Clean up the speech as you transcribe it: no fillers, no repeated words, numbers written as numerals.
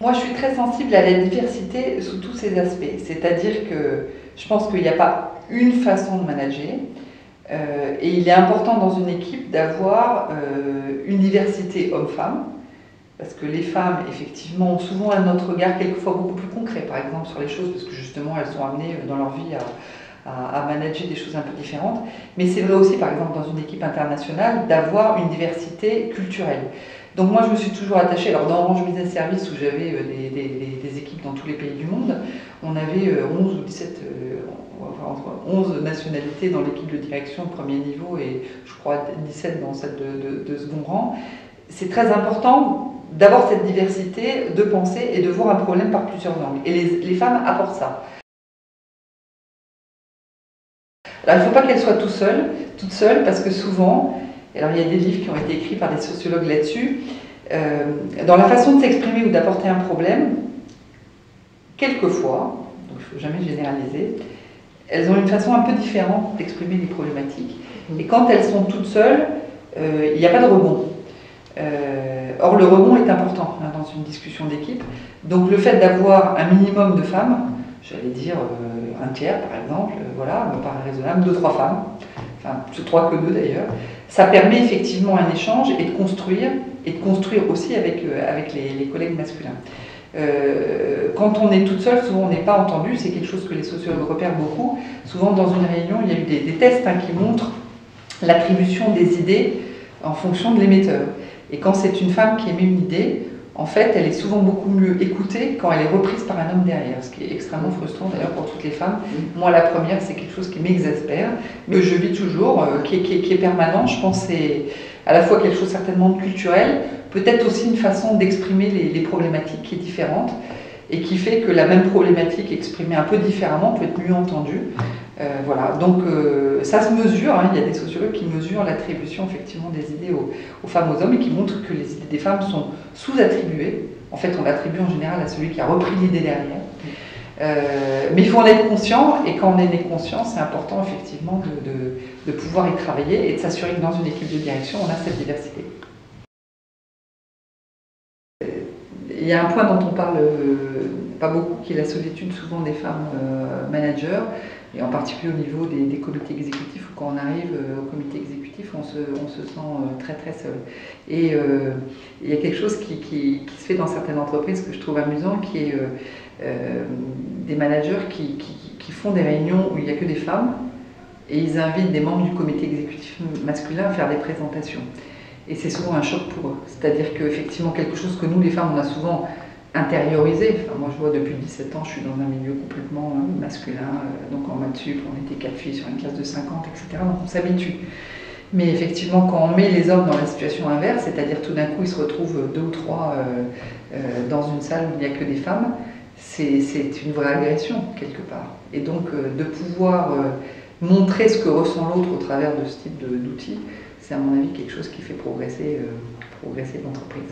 Moi, je suis très sensible à la diversité sous tous ses aspects. C'est-à-dire que je pense qu'il n'y a pas une façon de manager. Et il est important dans une équipe d'avoir une diversité homme-femme. Parce que les femmes, effectivement, ont souvent un autre regard, quelquefois beaucoup plus concret, par exemple, sur les choses, parce que justement, elles sont amenées dans leur vie à manager des choses un peu différentes. Mais c'est vrai aussi, par exemple, dans une équipe internationale, d'avoir une diversité culturelle. Donc moi, je me suis toujours attachée, alors dans Orange Business Service, où j'avais des équipes dans tous les pays du monde, on avait 11 ou 17, 11 nationalités dans l'équipe de direction de premier niveau et je crois 17 dans celle de second rang. C'est très important d'avoir cette diversité de pensée et de voir un problème par plusieurs angles. Et les femmes apportent ça. Alors il ne faut pas qu'elles soient toutes seules, parce que souvent, alors il y a des livres qui ont été écrits par des sociologues là-dessus, dans la façon de s'exprimer ou d'apporter un problème, quelquefois, donc il ne faut jamais généraliser, elles ont une façon un peu différente d'exprimer les problématiques. Et quand elles sont toutes seules, il n'y a pas de rebond. Or, le rebond est important dans une discussion d'équipe. Donc, le fait d'avoir un minimum de femmes, j'allais dire un tiers par exemple, voilà, me paraît raisonnable, 2-3 femmes, enfin, plus 3 que 2 d'ailleurs, ça permet effectivement un échange et de construire aussi avec les collègues masculins. Quand on est toute seule, souvent on n'est pas entendu, c'est quelque chose que les sociologues repèrent beaucoup. Souvent, dans une réunion, il y a eu des tests qui montrent l'attribution des idées en fonction de l'émetteur. Et quand c'est une femme qui émet une idée, en fait, elle est souvent beaucoup mieux écoutée quand elle est reprise par un homme derrière, ce qui est extrêmement frustrant d'ailleurs pour toutes les femmes. Moi, la première, c'est quelque chose qui m'exaspère, mais que je vis toujours, qui est permanent. Je pense que c'est à la fois quelque chose certainement de culturel, peut-être aussi une façon d'exprimer les problématiques qui est différente et qui fait que la même problématique exprimée un peu différemment peut être mieux entendue. Voilà, donc ça se mesure, hein. Il y a des sociologues qui mesurent l'attribution effectivement des idées aux femmes, aux hommes et qui montrent que les idées des femmes sont sous-attribuées. En fait, on l'attribue en général à celui qui a repris l'idée derrière. Mais il faut en être conscient, et quand on en est conscient, c'est important effectivement de pouvoir y travailler et de s'assurer que dans une équipe de direction, on a cette diversité. Il y a un point dont on parle pas beaucoup, qui est la solitude souvent des femmes managers, et en particulier au niveau des comités exécutifs, où quand on arrive au comité exécutif, on se sent très très seul. Et il y a quelque chose qui se fait dans certaines entreprises que je trouve amusant, qui est des managers qui font des réunions où il n'y a que des femmes, et ils invitent des membres du comité exécutif masculin à faire des présentations. Et c'est souvent un choc pour eux. C'est-à-dire qu'effectivement, quelque chose que nous, les femmes, on a souvent intériorisé. Enfin, moi, je vois depuis 17 ans, je suis dans un milieu complètement masculin. Donc en maths sup, on était 4 filles sur une classe de 50, etc. Donc on s'habitue. Mais effectivement, quand on met les hommes dans la situation inverse, c'est-à-dire tout d'un coup, ils se retrouvent 2 ou 3 dans une salle où il n'y a que des femmes, c'est une vraie agression, quelque part. Et donc, de pouvoir montrer ce que ressent l'autre au travers de ce type d'outils, c'est à mon avis quelque chose qui fait progresser l'entreprise.